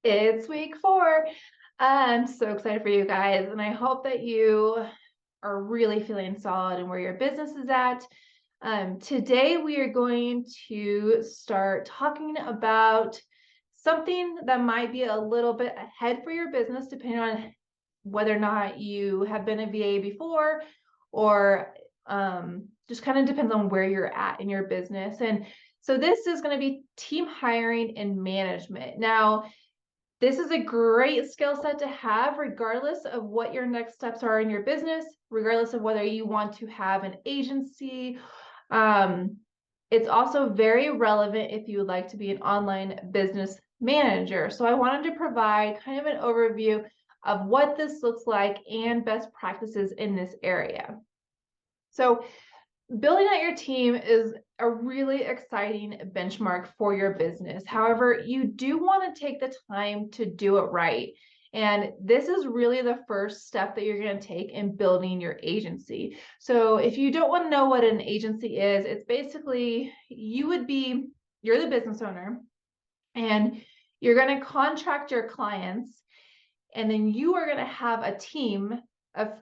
It's week 4. I'm so excited for you guys, and I hope that you are really feeling solid in where your business is at. Today, we are going to start talking about something that might be a little bit ahead for your business, depending on whether or not you have been a VA before, or just kind of depends on where you're at in your business. And so, this is going to be team hiring and management. Now, this is a great skill set to have regardless of what your next steps are in your business, regardless of whether you want to have an agency. Um, it's also very relevant if you would like to be an online business manager. So I wanted to provide kind of an overview of what this looks like and best practices in this area. So building out your team is a really exciting benchmark for your business. However, you do want to take the time to do it right. And this is really the first step that you're going to take in building your agency. So if you don't want to know what an agency is, it's basically you're the business owner, and you're going to contract your clients, and then you are going to have a team of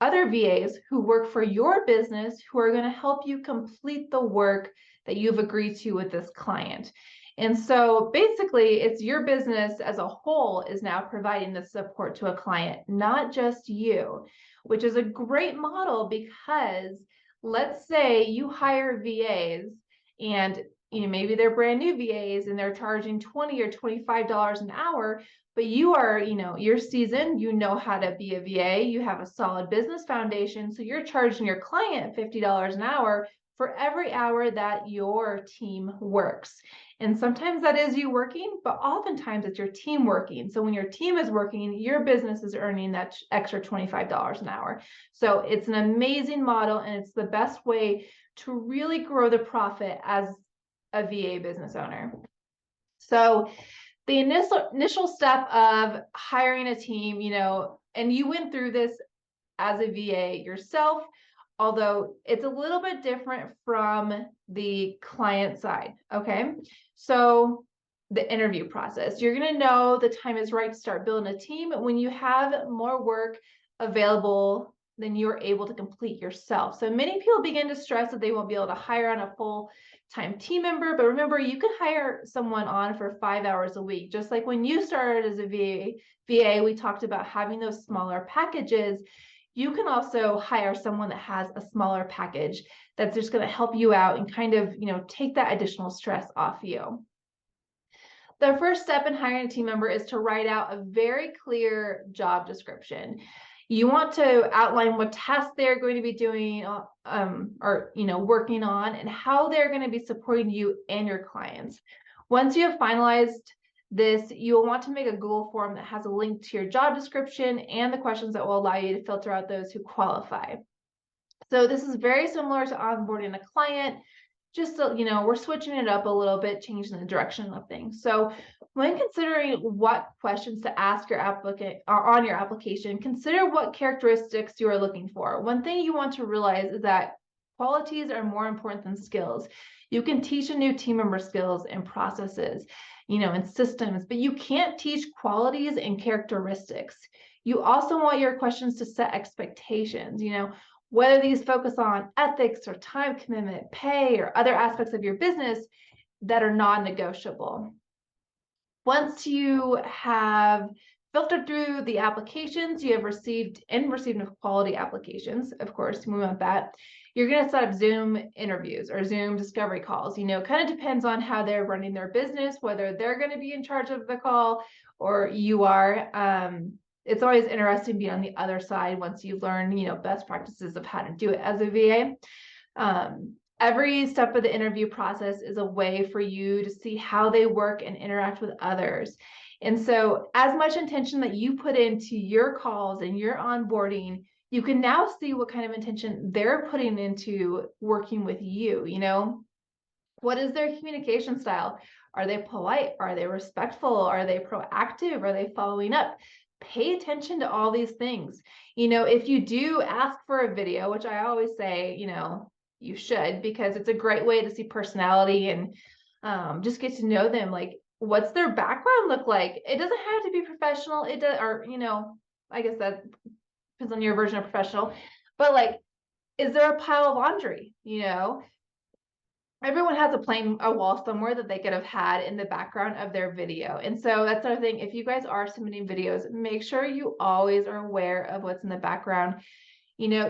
other VAs who work for your business who are going to help you complete the work that you've agreed to with this client. And so basically, it's your business as a whole is now providing the support to a client, not just you, which is a great model because let's say you hire VAs and maybe they're brand new VAs and they're charging $20 or $25 an hour, but you are, you're seasoned, you know how to be a VA, you have a solid business foundation, so you're charging your client $50 an hour for every hour that your team works. And sometimes that is you working, but oftentimes it's your team working. So when your team is working, your business is earning that extra $25 an hour. So it's an amazing model, and it's the best way to really grow the profit as a VA business owner. So the initial step of hiring a team, and you went through this as a VA yourself, although it's a little bit different from the client side. Okay. So the interview process, you're going to know the time is right to start building a team when you have more work available than you're able to complete yourself. So many people begin to stress that they won't be able to hire on a full-time team member, but remember, you can hire someone on for 5 hours a week. Just like when you started as a VA, we talked about having those smaller packages. You can also hire someone that has a smaller package that's just going to help you out and kind of, take that additional stress off you. The first step in hiring a team member is to write out a very clear job description. You want to outline what tasks they're going to be doing or working on, and how they're going to be supporting you and your clients. Once you have finalized this, you'll want to make a Google form that has a link to your job description and the questions that will allow you to filter out those who qualify. So this is very similar to onboarding a client, just so, we're switching it up a little bit, changing the direction of things. So when considering what questions to ask your applicant on your application, consider what characteristics you are looking for. One thing you want to realize is that qualities are more important than skills. You can teach a new team member skills and processes, and systems, but you can't teach qualities and characteristics. You also want your questions to set expectations, whether these focus on ethics or time commitment, pay, or other aspects of your business that are non-negotiable. Once you have filtered through the applications you have received quality applications, of course, we want that, you're going to set up Zoom interviews or Zoom discovery calls. Kind of depends on how they're running their business, whether they're going to be in charge of the call or you are. It's always interesting being on the other side once you learn, best practices of how to do it as a VA. Every step of the interview process is a way for you to see how they work and interact with others. And so as much intention that you put into your calls and your onboarding, you can now see what kind of intention they're putting into working with you. What is their communication style? Are they polite? Are they respectful? Are they proactive? Are they following up? Pay attention to all these things. If you do ask for a video, which I always say, you should, because it's a great way to see personality and just get to know them. Like, what's their background look like? It doesn't have to be professional. It does, or, I guess that depends on your version of professional, but like, is there a pile of laundry? Everyone has a wall somewhere that they could have had in the background of their video. And so that's another thing. If you guys are submitting videos, make sure you always are aware of what's in the background.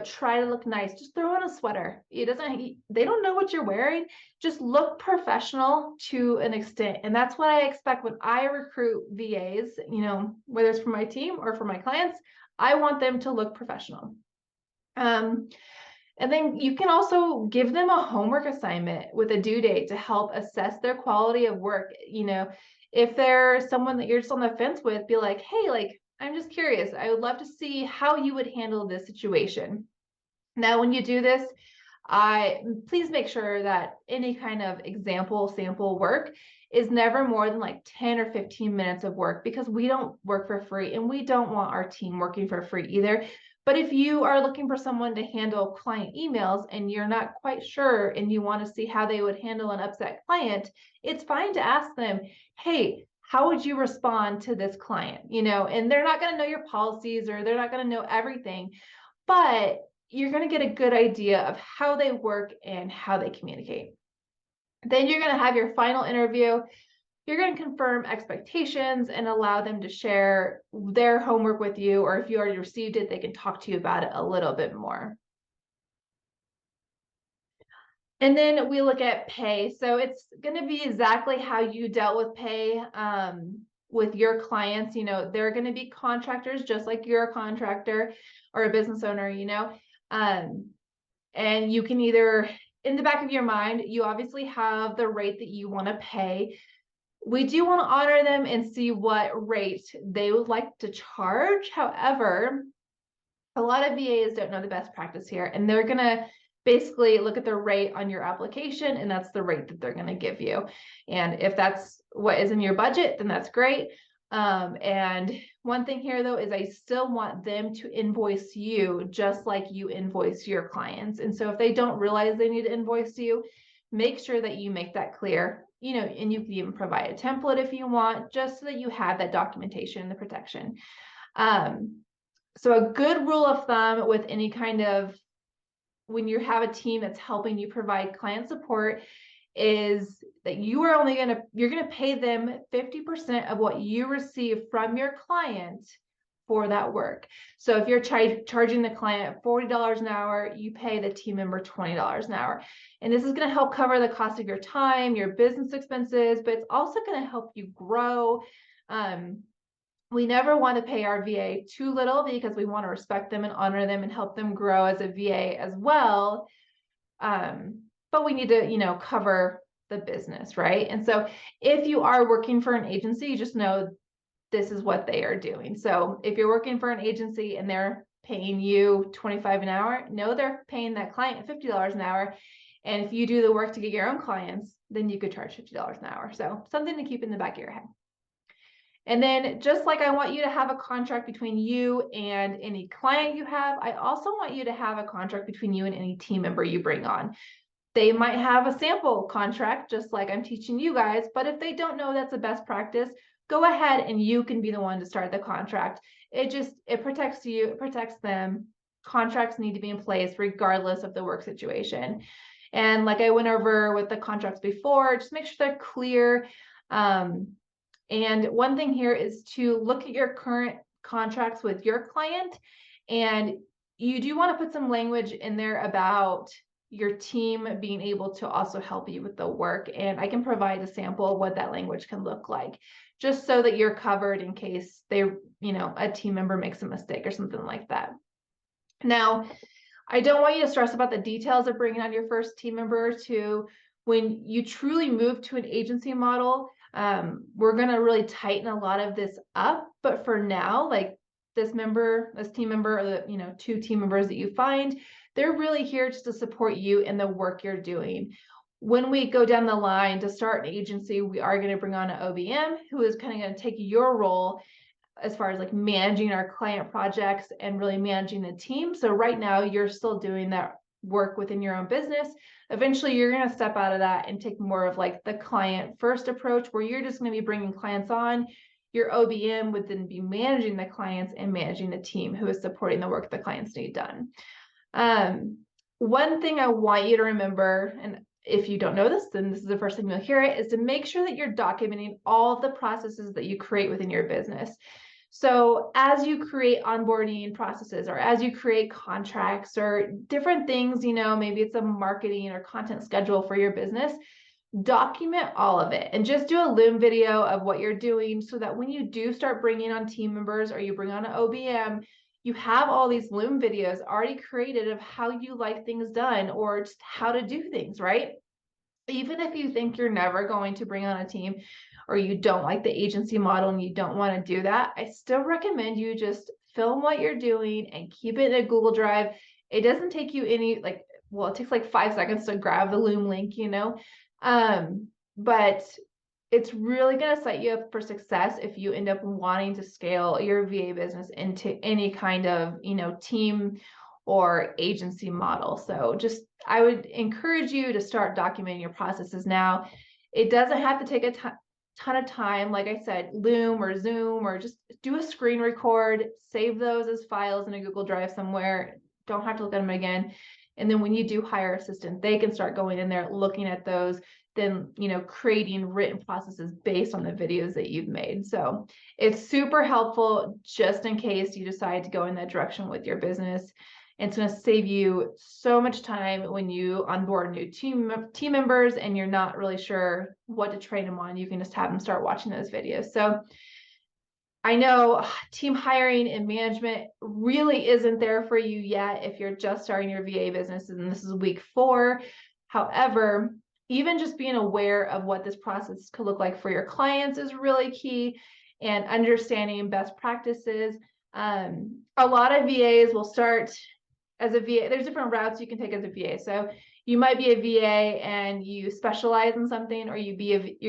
Try to look nice. Just throw on a sweater. They don't know what you're wearing. Just look professional to an extent. And that's what I expect when I recruit VAs, whether it's for my team or for my clients, I want them to look professional. And then you can also give them a homework assignment with a due date to help assess their quality of work. If they're someone that you're just on the fence with, be like, hey, like, I'm just curious. I would love to see how you would handle this situation. Now, when you do this, please make sure that any kind of sample work is never more than like 10 or 15 minutes of work, because we don't work for free and we don't want our team working for free either. But if you are looking for someone to handle client emails and you're not quite sure and you want to see how they would handle an upset client, it's fine to ask them, hey, how would you respond to this client? And they're not going to know your policies, or they're not going to know everything, but you're going to get a good idea of how they work and how they communicate. Then you're going to have your final interview. You're going to confirm expectations and allow them to share their homework with you, or if you already received it, they can talk to you about it a little bit more. And then we look at pay. So it's going to be exactly how you dealt with pay with your clients. They're going to be contractors just like you're a contractor or a business owner, and you can either, in the back of your mind, you obviously have the rate that you want to pay. We do want to honor them and see what rate they would like to charge. However, a lot of VAs don't know the best practice here, and they're going to basically look at the rate on your application, and that's the rate that they're going to give you. And if that's what is in your budget, then that's great. And one thing here, though, is I still want them to invoice you just like you invoice your clients. And so if they don't realize they need to invoice you, make sure that you make that clear, and you can even provide a template if you want, just so that you have that documentation and the protection. So a good rule of thumb with any kind of, when you have a team that's helping you provide client support, is that you're going to pay them 50% of what you receive from your client for that work. So if you're charging the client $40 an hour, you pay the team member $20 an hour. And this is going to help cover the cost of your time, your business expenses, but it's also going to help you grow. We never want to pay our VA too little, because we want to respect them and honor them and help them grow as a VA as well. But we need to, cover the business, right? And so if you are working for an agency, just know this is what they are doing. So if you're working for an agency and they're paying you $25 an hour, know they're paying that client $50 an hour. And if you do the work to get your own clients, then you could charge $50 an hour. So something to keep in the back of your head. And then, just like I want you to have a contract between you and any client you have, I also want you to have a contract between you and any team member you bring on. They might have a sample contract, just like I'm teaching you guys, but if they don't know that's the best practice, go ahead and you can be the one to start the contract. It protects you, it protects them. Contracts need to be in place regardless of the work situation. And like I went over with the contracts before, just make sure they're clear. And one thing here is to look at your current contracts with your client, and you do want to put some language in there about your team being able to also help you with the work. And I can provide a sample of what that language can look like, just so that you're covered in case a team member makes a mistake or something like that. Now, I don't want you to stress about the details of bringing on your first team member. When you truly move to an agency model, we're going to really tighten a lot of this up. But for now, like this team member, or the 2 team members that you find, they're really here just to support you in the work you're doing. When we go down the line to start an agency, we are going to bring on an OBM who is kind of going to take your role as far as like managing our client projects and really managing the team. So right now you're still doing that work within your own business. Eventually, you're going to step out of that and take more of like the client first approach, where you're just going to be bringing clients on. Your OBM would then be managing the clients and managing the team who is supporting the work the clients need done. One thing I want you to remember, and if you don't know this, then this is the first time you'll hear it, is to make sure that you're documenting all of the processes that you create within your business. So as you create onboarding processes, or as you create contracts or different things, maybe it's a marketing or content schedule for your business, document all of it and just do a Loom video of what you're doing, so that when you do start bringing on team members or you bring on an OBM, you have all these Loom videos already created of how you like things done, or just how to do things, right? Even if you think you're never going to bring on a team, or you don't like the agency model and you don't want to do that, I still recommend you just film what you're doing and keep it in a Google Drive. It doesn't take you any, it takes like 5 seconds to grab the Loom link, but it's really going to set you up for success if you end up wanting to scale your VA business into any kind of, team or agency model. So I would encourage you to start documenting your processes now. It doesn't have to take a ton of time. Like I said, Loom or Zoom, or just do a screen record, save those as files in a Google Drive somewhere. Don't have to look at them again. And then when you do hire assistant, they can start going in there, looking at those, then, creating written processes based on the videos that you've made. So it's super helpful just in case you decide to go in that direction with your business. And it's going to save you so much time when you onboard new team members and you're not really sure what to train them on. You can just have them start watching those videos. So I know team hiring and management really isn't there for you yet if you're just starting your VA business and this is week 4. However, even just being aware of what this process could look like for your clients is really key, and understanding best practices. A lot of VAs will start as a VA. There's different routes you can take as a VA. So you might be a VA and you specialize in something, or you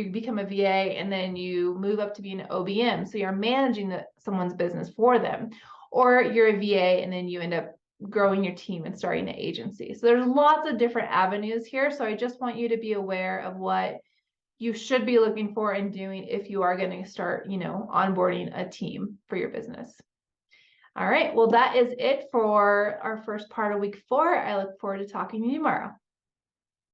become a VA and then you move up to be an OBM. So you're managing someone's business for them, or you're a VA and then you end up growing your team and starting an agency. So there's lots of different avenues here. So I just want you to be aware of what you should be looking for and doing if you are going to start, onboarding a team for your business. All right. Well, that is it for our first part of week 4. I look forward to talking to you tomorrow.